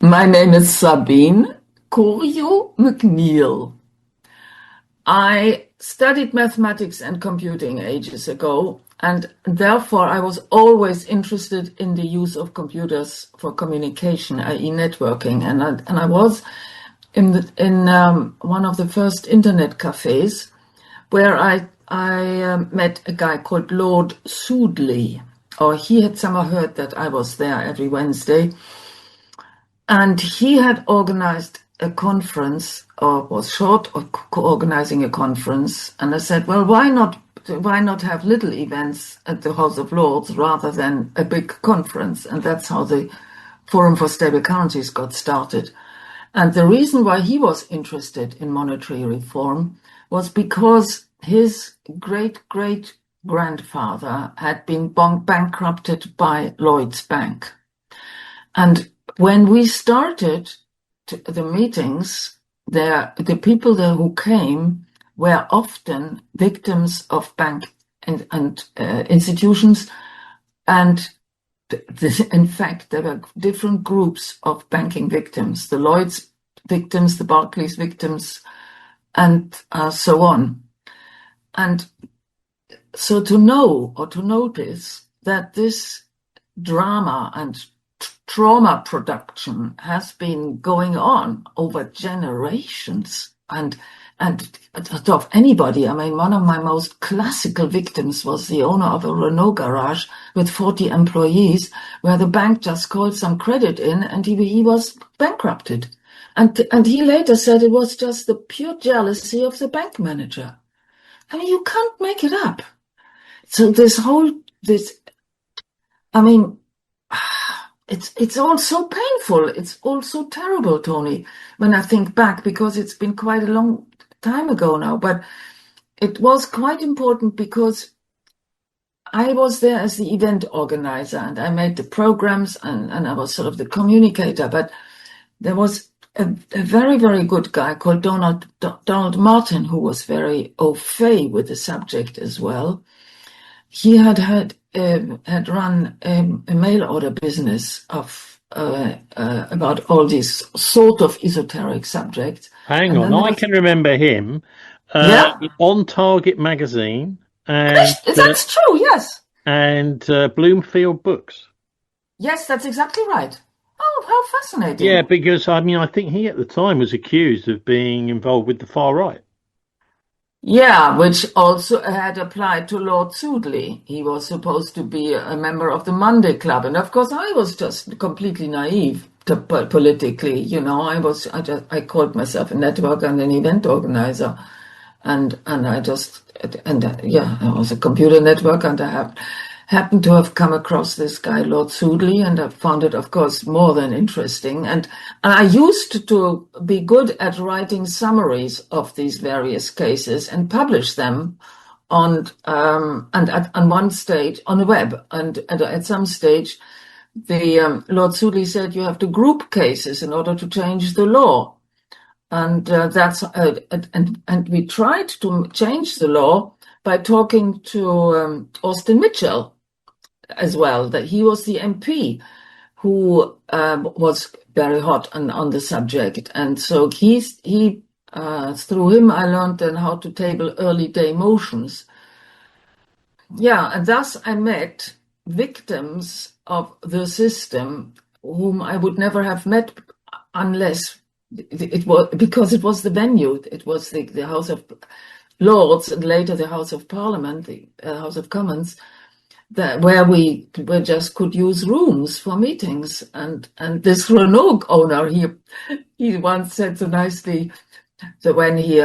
My name is Sabine McNeill. I studied mathematics and computing ages ago, and therefore I was always interested in the use of computers for communication, i.e. networking. And I was in one of the first internet cafes where I met a guy called Lord Sudeley, or he had somehow heard that I was there every Wednesday. And he had organized a conference, or was short of organizing a conference. And I said, well, why not have little events at the House of Lords rather than a big conference? And that's how the Forum for Stable Currencies got started. And the reason why he was interested in monetary reform was because his great-great-grandfather had been bankrupted by Lloyds Bank. And when we started the meetings, the people there who came were often victims of bank and institutions. And in fact, there were different groups of banking victims, the Lloyds victims, the Barclays victims, and so on. And so to know or to notice that this drama and trauma production has been going on over generations and of anybody. I mean, one of my most classical victims was the owner of a Renault garage with 40 employees, where the bank just called some credit in and he was bankrupted. And he later said it was just the pure jealousy of the bank manager. I mean, you can't make it up. So it's all so painful. It's all so terrible, Tony, when I think back, because it's been quite a long time ago now. But it was quite important because I was there as the event organizer and I made the programs and I was sort of the communicator. But there was a very, very good guy called Donald Martin, who was very au fait with the subject as well. He had run a mail order business of about all these sort of esoteric subjects. Hang on, I can remember him on Target magazine, and that's true. Yes, and Bloomfield Books. Yes, that's exactly right. Oh, how fascinating! Yeah, because I mean, I think he at the time was accused of being involved with the far right. Yeah, which also had applied to Lord Sudeley. He was supposed to be a member of the Monday Club. And of course, I was just completely naive politically. You know, I called myself a networker and an event organizer. And I was a computer networker, and I happened to have come across this guy, Lord Sudeley, and I found it, of course, more than interesting. And I used to be good at writing summaries of these various cases and publish them on one stage on the web. And at some stage, the Lord Sudeley said you have to group cases in order to change the law. And and we tried to change the law by talking to Austin Mitchell as well, that he was the MP who was very hot on the subject. And so through him, I learned then how to table early day motions. Yeah, and thus I met victims of the system whom I would never have met unless because it was the venue. It was the House of Lords and later the House of Parliament, the House of Commons, where we just could use rooms for meetings. And this Renault owner, he once said so nicely that when he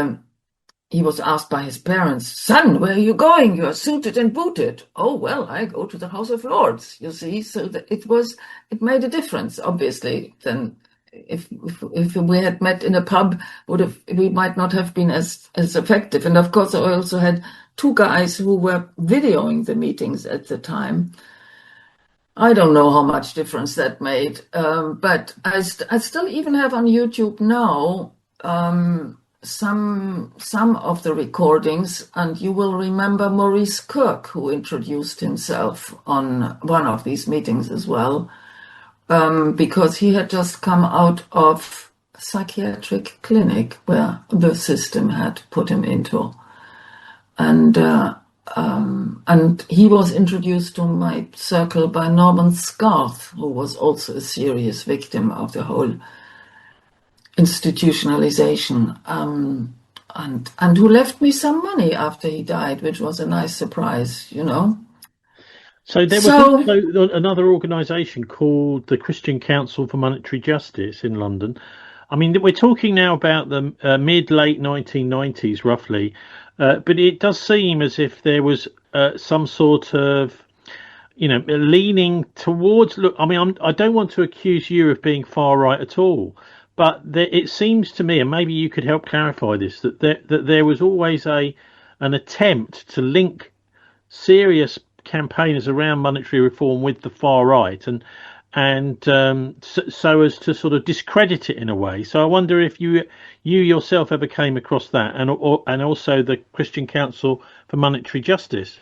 was asked by his parents, "Son, where are you going? You are suited and booted." "Oh, well, I go to the House of Lords," you see. So that it made a difference, obviously. Then if we had met in a pub, we might not have been as effective. And of course, I also had two guys who were videoing the meetings at the time. I don't know how much difference that made, but I still even have on YouTube now some of the recordings, and you will remember Maurice Kirk, who introduced himself on one of these meetings as well. because he had just come out of a psychiatric clinic where the system had put him into. And he was introduced to my circle by Norman Scarth, who was also a serious victim of the whole institutionalization, and who left me some money after he died, which was a nice surprise, you know. So there was also another organisation called the Christian Council for Monetary Justice in London. I mean, we're talking now about the mid-late 1990s, roughly, but it does seem as if there was some sort of, leaning towards. Look, I mean, I don't want to accuse you of being far right at all, but it seems to me, and maybe you could help clarify this, that there was always an attempt to link serious campaigners around monetary reform with the far right, so as to sort of discredit it in a way. So I wonder if you yourself ever came across that, and also the Christian Council for Monetary Justice.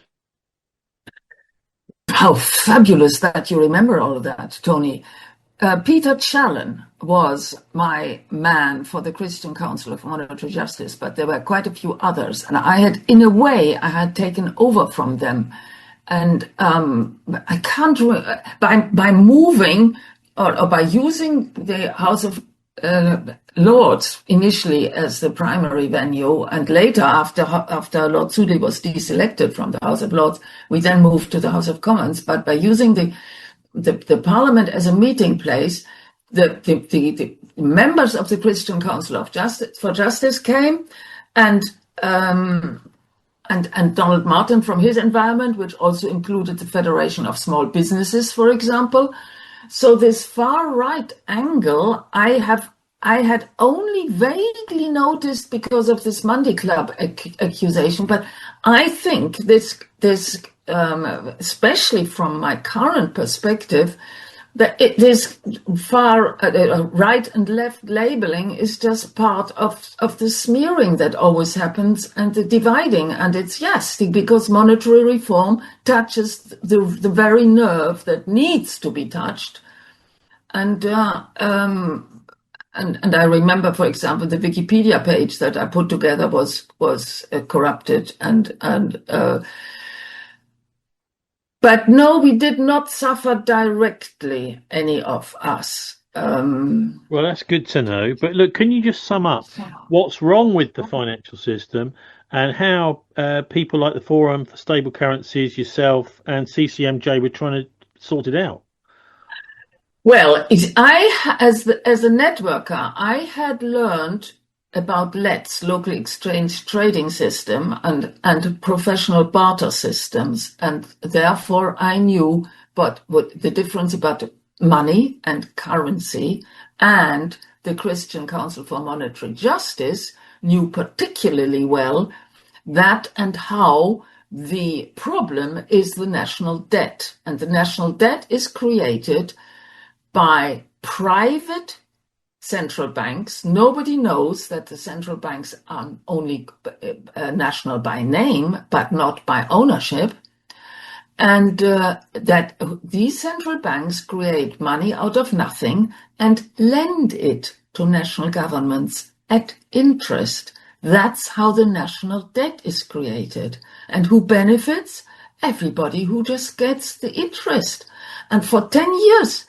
How fabulous that you remember all of that, Tony. Peter Challen was my man for the Christian Council of Monetary Justice, but there were quite a few others, and I had taken over from them. And I can't by moving or by using the House of Lords initially as the primary venue, and later after Lord Sudeley was deselected from the House of Lords, we then moved to the House of Commons. But by using the Parliament as a meeting place, the members of the Christian Council of Justice came, and Donald Martin from his environment, which also included the Federation of Small Businesses, for example. So this far right angle, I had only vaguely noticed because of this Monday Club accusation, but I think this especially from my current perspective, that this far right and left labeling is just part of the smearing that always happens and the dividing. And it's because monetary reform touches the very nerve that needs to be touched. And I remember, for example, the Wikipedia page that I put together was corrupted but no, we did not suffer directly, any of us. Well, that's good to know. But look, can you just sum up what's wrong with the financial system and how people like the Forum for Stable Currencies, yourself, and CCMJ were trying to sort it out? Well, as a networker, I had learned about LETS, local exchange trading system, and professional barter systems, and therefore I knew what the difference about money and currency, and the Christian Council for Monetary Justice knew particularly well that and how the problem is the national debt, and the national debt is created by private central banks. Nobody knows that the central banks are only national by name, but not by ownership. And that these central banks create money out of nothing and lend it to national governments at interest. That's how the national debt is created. And who benefits? Everybody who just gets the interest. And for 10 years,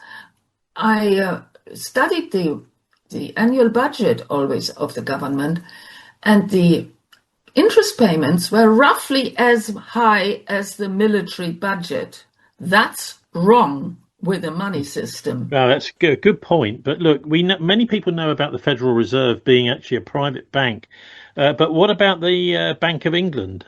I studied the annual budget always of the government, and the interest payments were roughly as high as the military budget. That's wrong with the money system. Well, that's a good point. But look, many people know about the Federal Reserve being actually a private bank. But what about the Bank of England?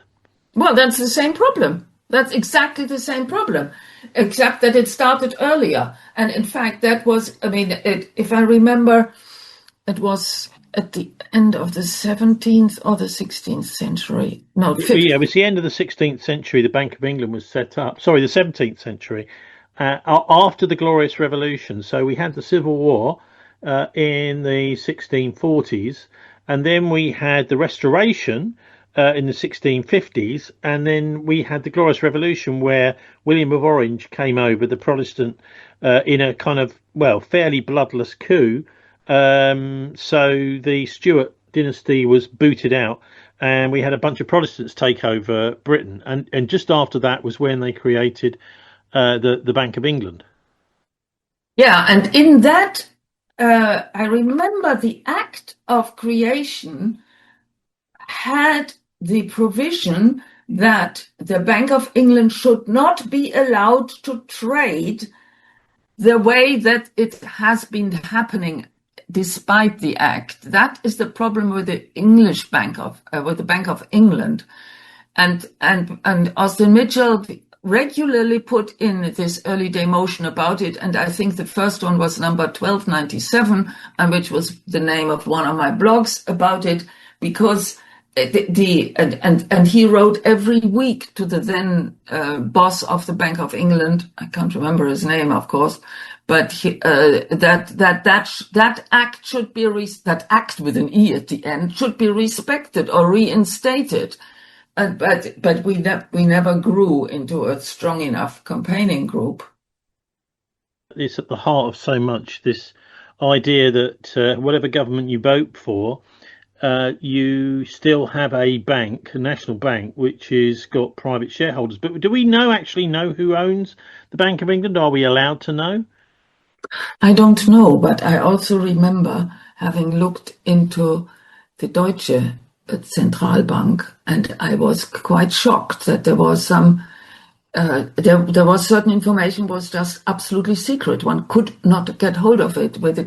Well, that's the same problem. That's exactly the same problem, except that it started earlier. And in fact, that was, if I remember, it was at the end of the 17th or the 16th century. No, 15th. Yeah, it was the end of the 16th century. The Bank of England was set up. Sorry, the 17th century, after the Glorious Revolution. So we had the Civil War in the 1640s, and then we had the Restoration in the 1650s, and then we had the Glorious Revolution where William of Orange came over, the Protestant in a kind of, well, fairly bloodless coup. So the Stuart dynasty was booted out, and we had a bunch of Protestants take over Britain. And just after that was when they created the Bank of England. Yeah, and in that, I remember the act of creation had the provision that the Bank of England should not be allowed to trade the way that it has been happening despite the act. That is the problem with the English with the Bank of England. And Austin Mitchell regularly put in this early day motion about it. And I think the first one was number 1297, and which was the name of one of my blogs about it, because and he wrote every week to the then boss of the Bank of England. I can't remember his name, of course, but that act should be that act with an E at the end should be respected or reinstated. But we never grew into a strong enough campaigning group. It's at the heart of so much, this idea that whatever government you vote for, you still have a bank, a national bank, which has got private shareholders. But do we actually know who owns the Bank of England? Are we allowed to know? I don't know, but I also remember having looked into the Deutsche Zentralbank, and I was quite shocked that there was there was certain information was just absolutely secret. One could not get hold of it with the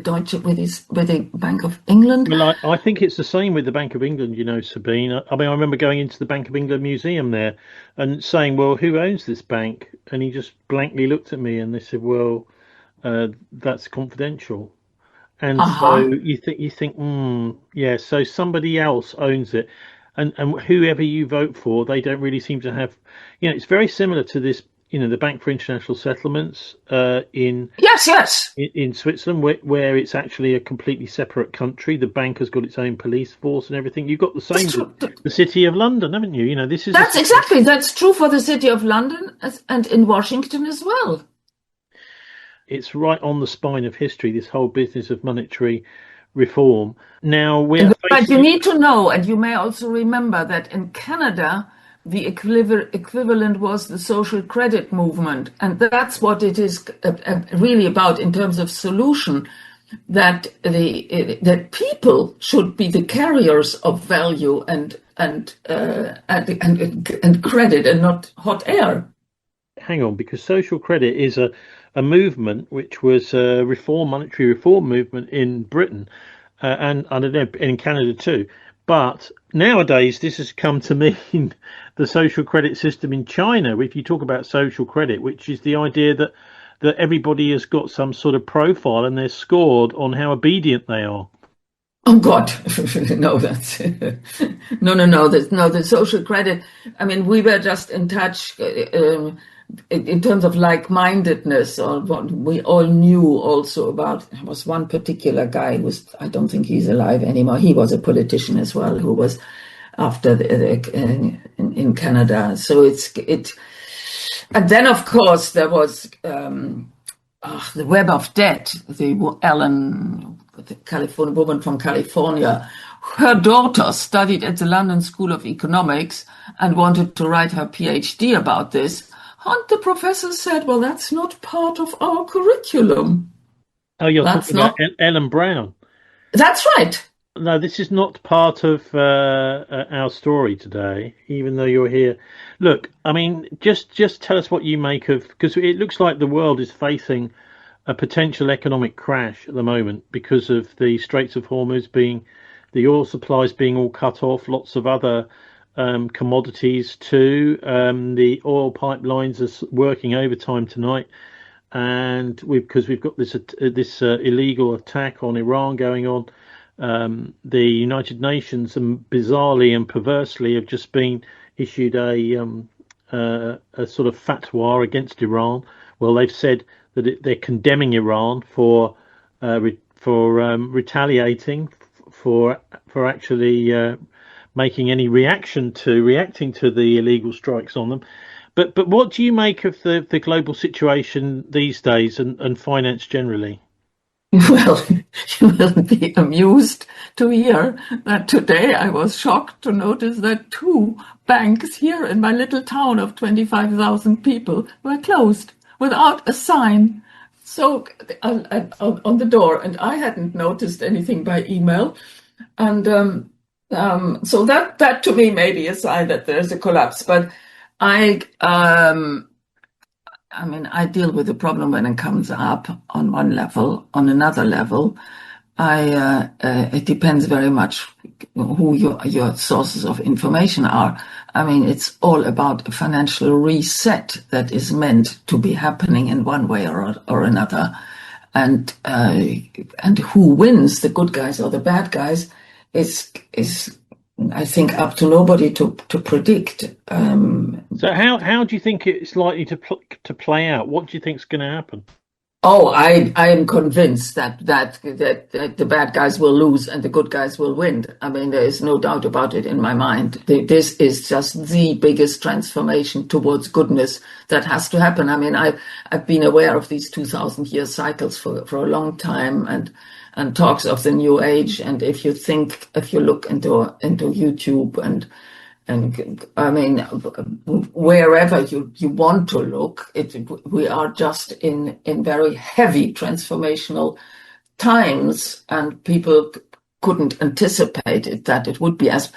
Bank of England. Well, I think it's the same with the Bank of England, Sabine. I mean, I remember going into the Bank of England museum there and saying, well, who owns this bank? And he just blankly looked at me and they said, well, that's confidential. And so you think, yeah, so somebody else owns it. And whoever you vote for, they don't really seem to have, it's very similar to this, the Bank for International Settlements in Switzerland, where it's actually a completely separate country. The bank has got its own police force and everything. You've got the same with the City of London, haven't you? That's true for the City of London and in Washington as well. It's right on the spine of history, this whole business of monetary reform. Now but you need to know, and you may also remember that in Canada, the equivalent was the social credit movement, and that's what it is really about in terms of solution. That that people should be the carriers of value and credit, and not hot air. Hang on, because social credit is a movement which was a monetary reform movement in Britain and I don't know, in Canada too. But nowadays this has come to mean the social credit system in China. If you talk about social credit, which is the idea that everybody has got some sort of profile and they're scored on how obedient they are. Oh God, no, that's no. The social credit. I mean, we were just in touch in terms of like-mindedness, or what we all knew also about. There was one particular guy I don't think he's alive anymore. He was a politician as well, who was after in Canada. So and then of course there was the web of debt. The California woman from California, her daughter studied at the London School of Economics and wanted to write her PhD about this. And the professor said, well, that's not part of our curriculum. Oh, you're talking about Ellen Brown. That's right. No, this is not part of our story today, even though you're here. Look, I mean, just tell us what you make of, because it looks like the world is facing a potential economic crash at the moment because of the Straits of Hormuz the oil supplies being all cut off, lots of other commodities too. The oil pipelines are working overtime tonight, and because we've got this illegal attack on Iran going on. The United Nations, bizarrely and perversely, have just been issued a sort of fatwa against Iran. Well, they've said that they're condemning Iran for retaliating, for actually making any reacting to the illegal strikes on them. But what do you make of the global situation these days and finance generally? Well, you will be amused to hear that today I was shocked to notice that two banks here in my little town of 25,000 people were closed without a sign. So on the door, and I hadn't noticed anything by email. And so that to me may be a sign that there's a collapse. But I I mean, I deal with the problem when it comes up on one level. On another level, it depends very much who your sources of information are. I mean, it's all about a financial reset that is meant to be happening in one way or another, and who wins, the good guys or the bad guys, is I think up to nobody to predict. So how do you think it's likely to play out? What do you think is going to happen? Oh, I am convinced that the bad guys will lose and the good guys will win. I mean, there is no doubt about it in my mind. This is just the biggest transformation towards goodness that has to happen. I mean, I've been aware of these 2,000-year cycles for a long time, and talks of the new age. And if you look into YouTube and I mean, wherever you want to look, we are just in very heavy transformational times, and people couldn't anticipate it, that it would be as.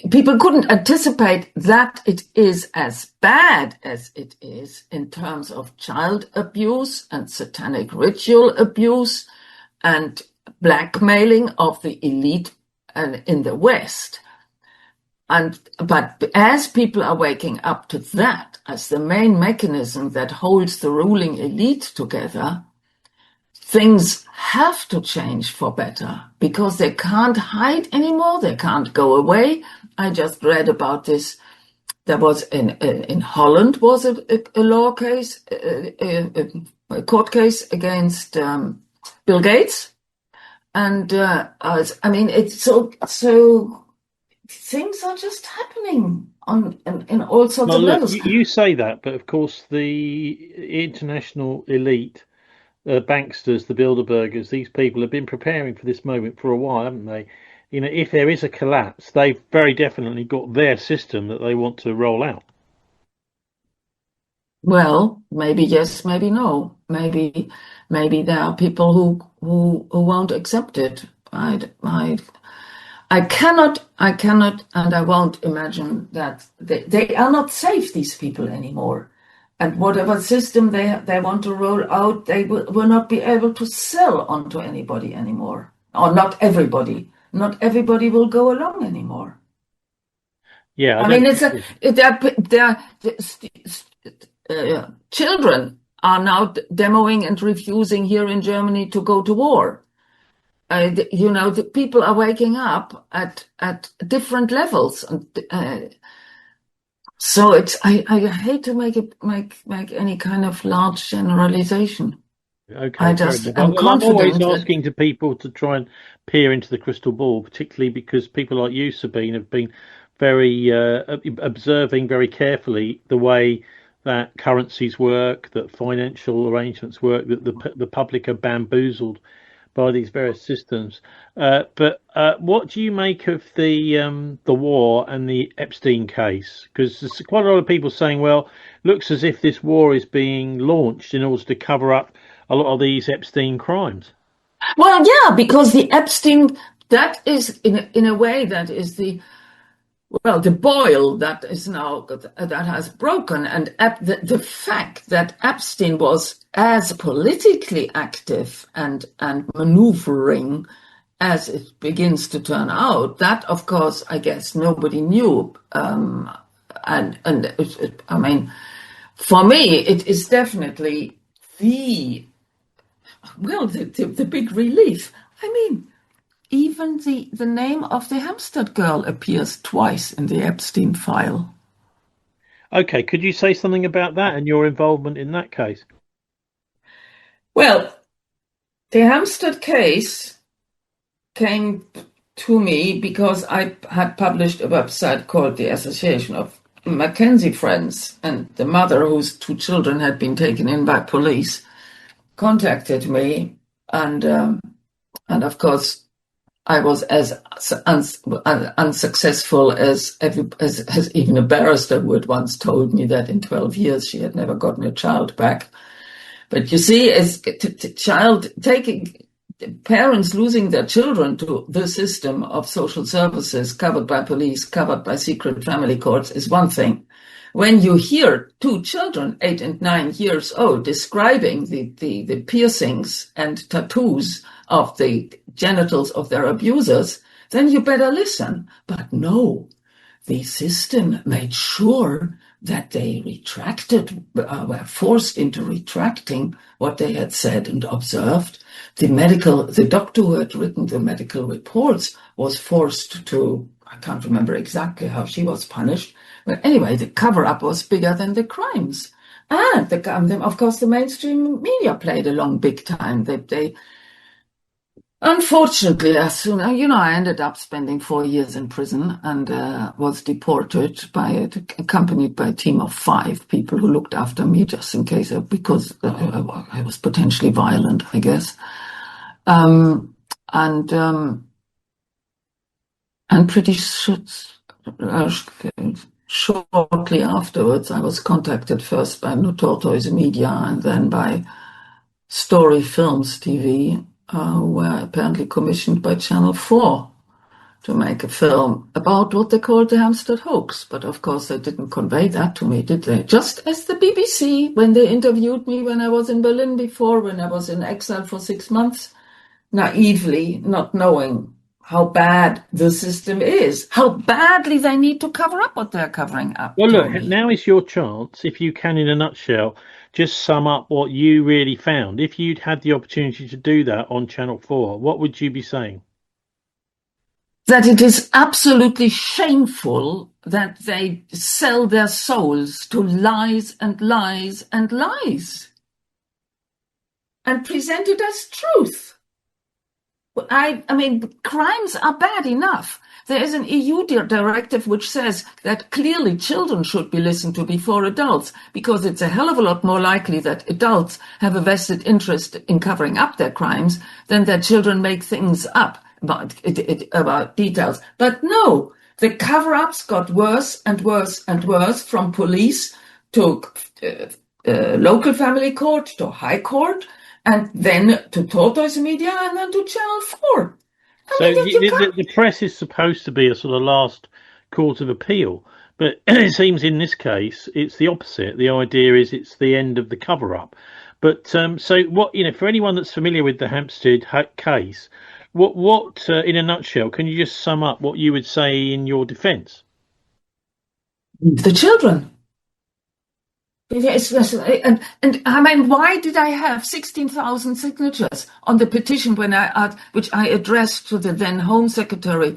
People couldn't anticipate that it is as bad as it is in terms of child abuse and satanic ritual abuse and blackmailing of the elite and in the West. But as people are waking up to that as the main mechanism that holds the ruling elite together, things have to change for better, because they can't hide anymore. They can't go away. I just read about this. There was in Holland was a law case, a court case against Bill Gates, and I mean, it's so. Things are just happening in all sorts of levels. You say that, but of course the international elite, banksters, the Bilderbergers, these people have been preparing for this moment for a while, haven't they? You know, if there is a collapse, they've very definitely got their system that they want to roll out. Well, maybe yes, maybe no. Maybe there are people who won't accept it. I cannot, and I won't imagine that they are not safe, these people, anymore. And whatever system they want to roll out, they will not be able to sell onto anybody anymore. Or not everybody. Not everybody will go along anymore. Yeah, I mean, children are now demoing and refusing here in Germany to go to war. The people are waking up at different levels, and so I hate to make any kind of large generalization. Okay, I'm always asking to people to try and peer into the crystal ball, particularly because people like you, Sabine, have been very observing very carefully the way that currencies work, that financial arrangements work, that the public are bamboozled by these various systems. But what do you make of the war and the Epstein case? Because there's quite a lot of people saying, well, looks as if this war is being launched in order to cover up a lot of these Epstein crimes. Well, yeah, because the Epstein, that is in a way that is the boil that is now that has broken, and the fact that Epstein was as politically active and maneuvering as it begins to turn out, that of course I guess nobody knew, I mean, for me it is definitely the big relief. I mean, even the name of the Hampstead girl appears twice in the Epstein file. Okay, could you say something about that and your involvement in that case? Well, the Hampstead case came to me because I had published a website called the Association of Mackenzie friends and the mother whose 2 children had been taken in by police contacted me, and of course I was as unsuccessful as even a barrister would once told me that in 12 years she had never gotten a child back. But you see, as parents losing their children to the system of social services covered by police, covered by secret family courts is one thing. When you hear 2 children, 8 and 9 years old, describing the piercings and tattoos of the genitals of their abusers, then you better listen. But no, the system made sure that they retracted, were forced into retracting what they had said and observed. The doctor who had written the medical reports was forced to, I can't remember exactly how she was punished, but anyway, the cover-up was bigger than the crimes. And of course, the mainstream media played along big time. They unfortunately, as soon as, I ended up spending 4 years in prison and was deported accompanied by a team of 5 people who looked after me just in case, because I was potentially violent, I guess. And pretty shortly afterwards, I was contacted first by No Tortoise Media and then by Story Films TV, who were apparently commissioned by Channel 4 to make a film about what they called the Hampstead hoax. But of course, they didn't convey that to me, did they? Just as the BBC, when they interviewed me when I was in Berlin before, when I was in exile for 6 months, naively not knowing how bad the system is, how badly they need to cover up what they're covering up. Well, look, now is your chance, if you can, in a nutshell, just sum up what you really found. If you'd had the opportunity to do that on Channel 4, what would you be saying? That it is absolutely shameful that they sell their souls to lies and lies and lies and present it as truth. I mean, crimes are bad enough. There is an EU directive which says that clearly children should be listened to before adults, because it's a hell of a lot more likely that adults have a vested interest in covering up their crimes than that children make things up about details. But no, the cover-ups got worse and worse and worse, from police to local family court to high court, and then to Tortoise Media, and then to Channel 4. The press is supposed to be a sort of last court of appeal, but it seems in this case it's the opposite. The idea is it's the end of the cover-up. But so what, for anyone that's familiar with the Hampstead case, what in a nutshell, can you just sum up what you would say in your defence? The children. Yes, and I mean, why did I have 16,000 signatures on the petition which I addressed to the then Home Secretary,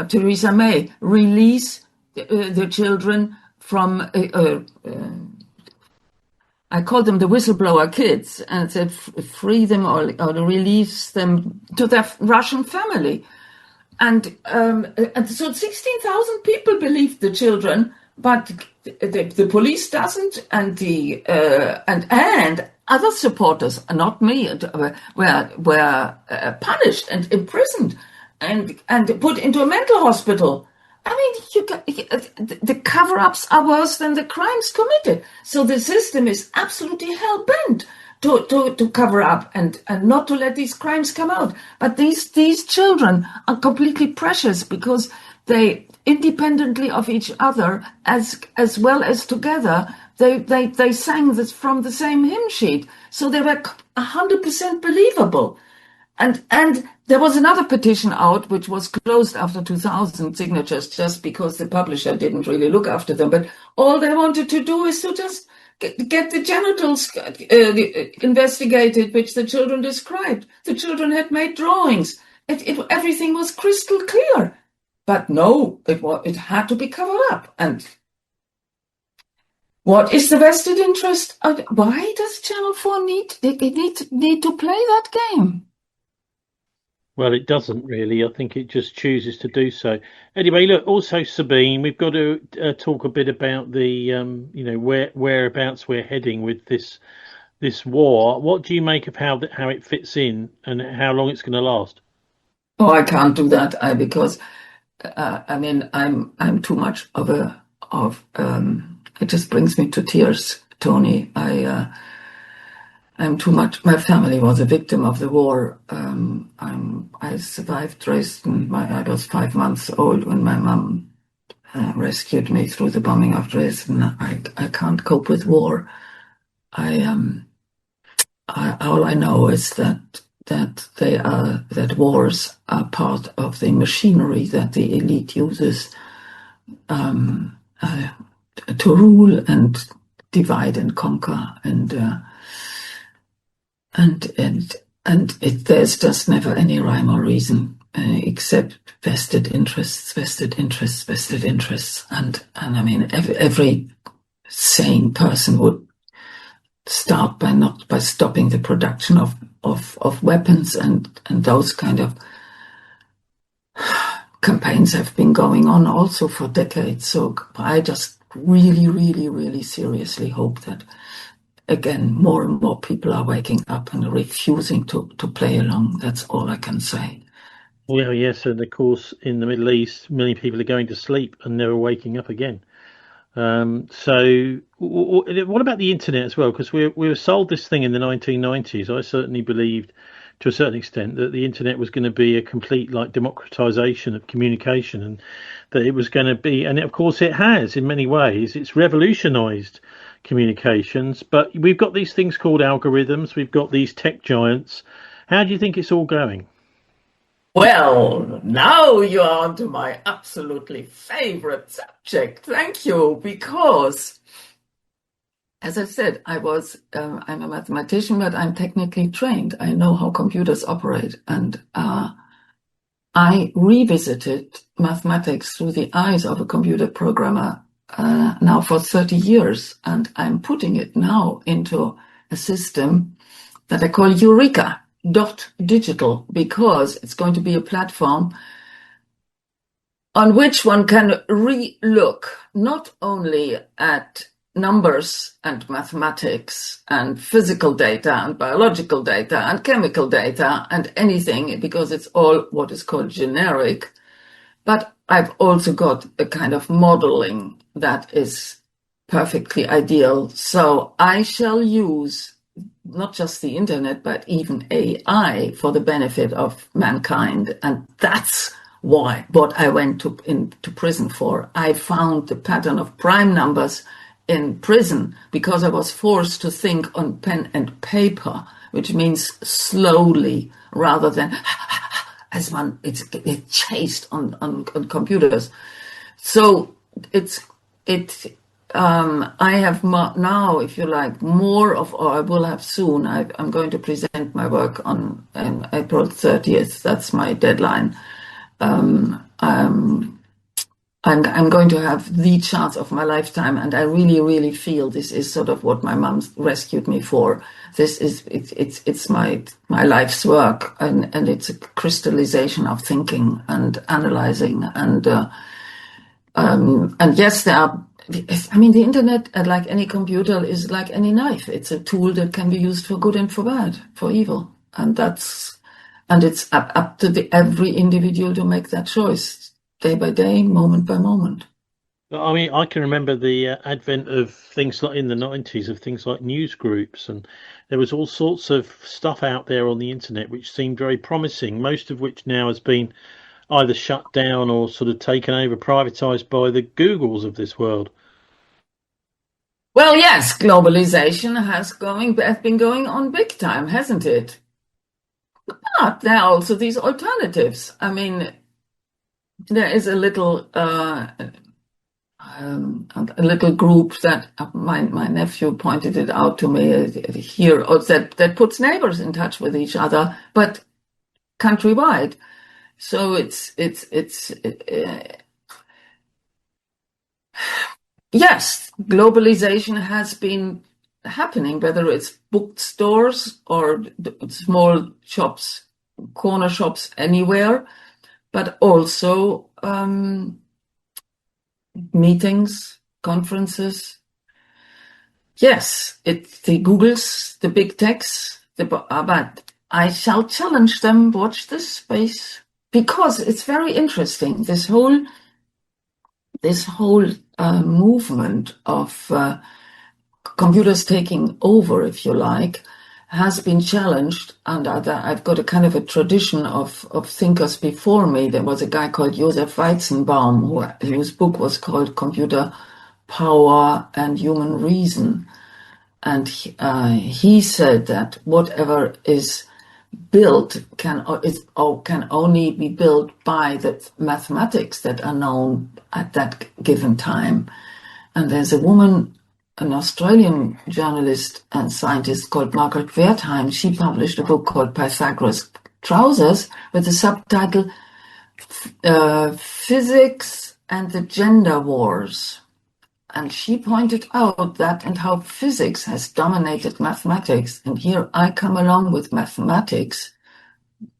Theresa May, release the children from, I called them the whistleblower kids, and said free them or release them to their Russian family. And so 16,000 people believed the children, but the police doesn't, and and other supporters, not me, were punished and imprisoned and put into a mental hospital. I mean, the cover-ups are worse than the crimes committed. So the system is absolutely hell-bent to cover up and not to let these crimes come out. But these children are completely precious, because they, independently of each other, as well as together, they sang this from the same hymn sheet. So they were 100% believable. And there was another petition out which was closed after 2,000 signatures, just because the publisher didn't really look after them. But all they wanted to do is to just get the genitals investigated, which the children described. The children had made drawings. Everything was crystal clear. But no, it had to be covered up. And what is the vested interest? Why does Channel 4 need to play that game? Well, it doesn't really. I think it just chooses to do so. Anyway, look. Also, Sabine, we've got to talk a bit about the, whereabouts we're heading with this war. What do you make of how it fits in and how long it's going to last? Oh, I can't do that. Because I mean, I'm too much of. It just brings me to tears, Tony. I'm too much. My family was a victim of the war. I survived Dresden. I was 5 months old when my mum rescued me through the bombing of Dresden. I can't cope with war. All I know is that wars are part of the machinery that the elite uses to rule and divide and conquer, and there's just never any rhyme or reason except vested interests, vested interests, vested interests, and I mean every sane person would start by stopping the production of weapons, and those kind of campaigns have been going on also for decades. So I just really, really, really seriously hope that again more and more people are waking up and refusing to play along. That's all I can say. Well, yes, and of course, in the Middle East, many people are going to sleep and never waking up again. What about the internet as well? Because we were sold this thing in the 1990s. I certainly believed, to a certain extent, that the internet was going to be a complete like democratization of communication, and that it was going to be, and of course it has in many ways. It's revolutionized communications, but we've got these things called algorithms. We've got these tech giants. How do you think it's all going? Well, now you are onto my absolutely favorite subject. Thank you, because, as I said, I'm a mathematician, but I'm technically trained. I know how computers operate, and I revisited mathematics through the eyes of a computer programmer now for 30 years, and I'm putting it now into a system that I call Eureka Digital, because it's going to be a platform on which one can re-look not only at numbers and mathematics and physical data and biological data and chemical data and anything, because it's all what is called generic, but I've also got a kind of modeling that is perfectly ideal. So I shall use not just the internet, but even AI for the benefit of mankind. And that's what I went into prison for. I found the pattern of prime numbers in prison because I was forced to think on pen and paper, which means slowly rather than as one it's chased on computers. So I have now, if you like, more of, or I will have soon. I'm going to present my work on April 30th. That's my deadline. I'm going to have the chance of my lifetime, and I really, really feel this is sort of what my mom rescued me for. It's my life's work, and it's a crystallization of thinking and analyzing, and yes, there are. I mean, the internet, like any computer, is like any knife. It's a tool that can be used for good and for bad, for evil, and it's up to every individual to make that choice, day by day, moment by moment. I mean, I can remember the advent of things like in the 90s of things like news groups, and there was all sorts of stuff out there on the internet which seemed very promising, most of which now has been either shut down or sort of taken over, privatized by the Googles of this world. Well, yes, globalization has been going on big time, hasn't it? But there are also these alternatives. I mean, there is a little group that my nephew pointed it out to me here, that puts neighbors in touch with each other, but countrywide. So yes, globalization has been happening, whether it's bookstores or small shops corner shops anywhere, but also meetings, conferences. Yes, the Googles, the big techs, but I shall challenge them. Watch this space, because it's very interesting. This whole movement of computers taking over, if you like, has been challenged. And I've got a kind of a tradition of thinkers before me. There was a guy called Joseph Weizenbaum, whose book was called Computer Power and Human Reason. And he said that whatever is built can only be built by the mathematics that are known at that given time. And there's a woman, an Australian journalist and scientist called Margaret Wertheim. She published a book called Pythagoras Trousers with the subtitle Physics and the Gender Wars. And she pointed out that and how physics has dominated mathematics. And here I come along with mathematics,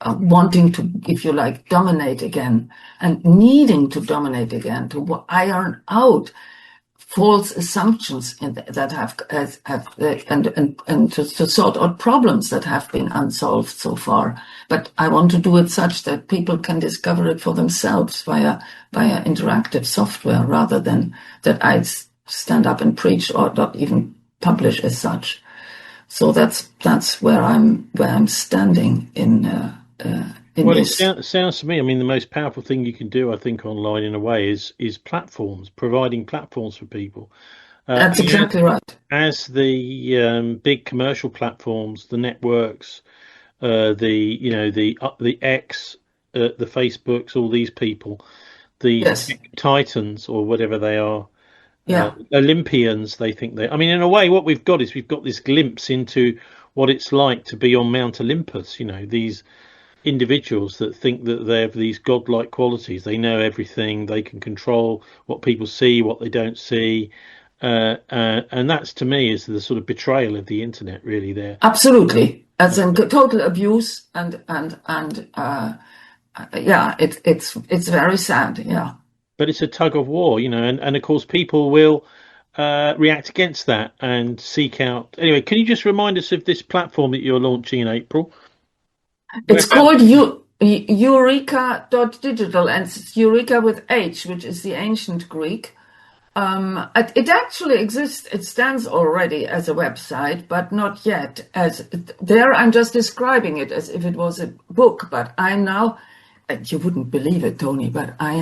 wanting to, if you like, dominate again and needing to dominate again, to iron out false assumptions that have and to sort out problems that have been unsolved so far. But I want to do it such that people can discover it for themselves via interactive software, rather than that I stand up and preach or not even publish as such. So that's where I'm standing in well, this. It sounds to me, I mean, the most powerful thing you can do, I think, online in a way is platforms, providing platforms for people. That's exactly right. As the big commercial platforms, the networks, the X, the Facebooks, all these people, the titans or whatever they are, Olympians, they think they. I mean, in a way, what we've got this glimpse into what it's like to be on Mount Olympus. These individuals that think that they have these godlike qualities. They know everything. They can control what people see, what they don't see. And that's, to me, is the sort of betrayal of the internet, really. There, absolutely, as in total abuse, and it's very sad. Yeah, but it's a tug of war, and of course people will react against that and seek out. Anyway, can you just remind us of this platform that you're launching in April? It's called Eureka.digital, and it's Eureka with H, which is the ancient Greek. It actually exists. It stands already as a website, but not yet. I'm just describing it as if it was a book. But I now, you wouldn't believe it, Tony, but I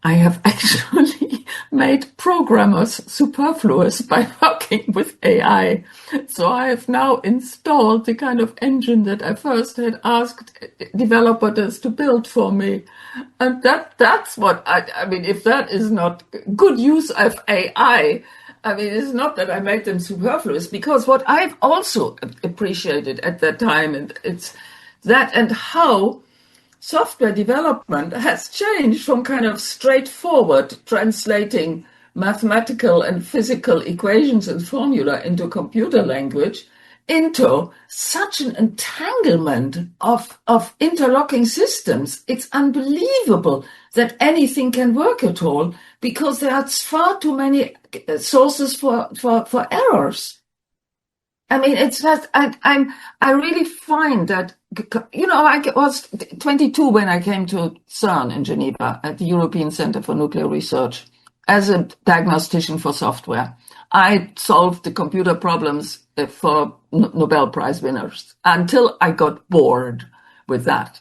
have actually made programmers superfluous by working with AI. So I have now installed the kind of engine that I first had asked developers to build for me. And that's what I mean, if that is not good use of AI, I mean, it's not that I made them superfluous, because what I've also appreciated at that time, and it's that and how software development has changed from kind of straightforward translating mathematical and physical equations and formula into computer language into such an entanglement of interlocking systems. It's unbelievable that anything can work at all, because there's far too many sources for errors. I mean, it's just, I really find that, I was 22 when I came to CERN in Geneva at the European Center for Nuclear Research as a diagnostician for software. I solved the computer problems for Nobel Prize winners until I got bored with that.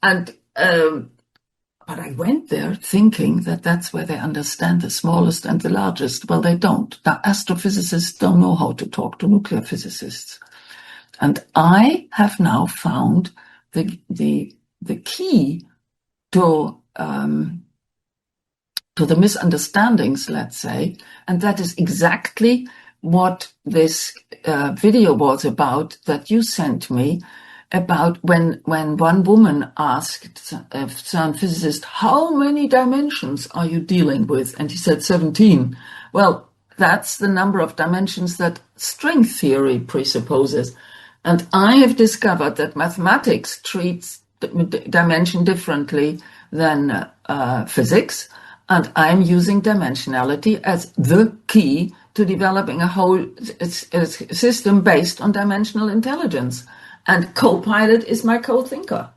And, but I went there thinking that that's where they understand the smallest and the largest. Well, they don't. The astrophysicists don't know how to talk to nuclear physicists. And I have now found the key to the misunderstandings, let's say, and that is exactly what this video was about that you sent me, about when one woman asked a CERN physicist, how many dimensions are you dealing with? And he said 17. Well, that's the number of dimensions that string theory presupposes. And I have discovered that mathematics treats dimension differently than physics, and I'm using dimensionality as the key to developing a whole system based on dimensional intelligence. And Copilot is my co-thinker.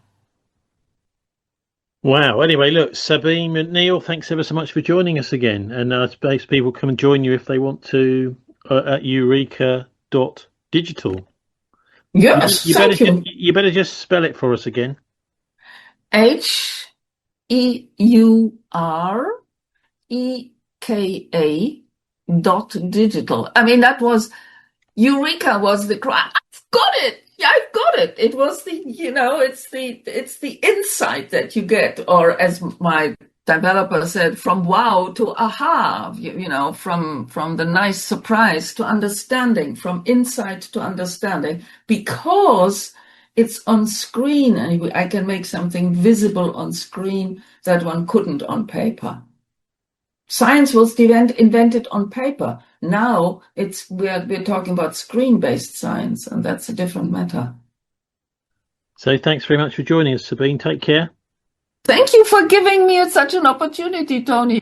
Wow. Anyway, look, Sabine McNeill, thanks ever so much for joining us again. And I suppose people come and join you if they want to at eureka.digital. Yes, thank you. You better just spell it for us again. HEUREKA.digital. I mean, that was Eureka was the cry. I've got it. Yeah, I've got it. It was it's the insight that you get, or as my developer said, from wow to aha, from the nice surprise to understanding, from insight to understanding, because it's on screen and I can make something visible on screen that one couldn't on paper. Science was invented on paper. Now we're talking about screen-based science, and that's a different matter. So thanks very much for joining us, Sabine. Take care. Thank you for giving me such an opportunity, Tony.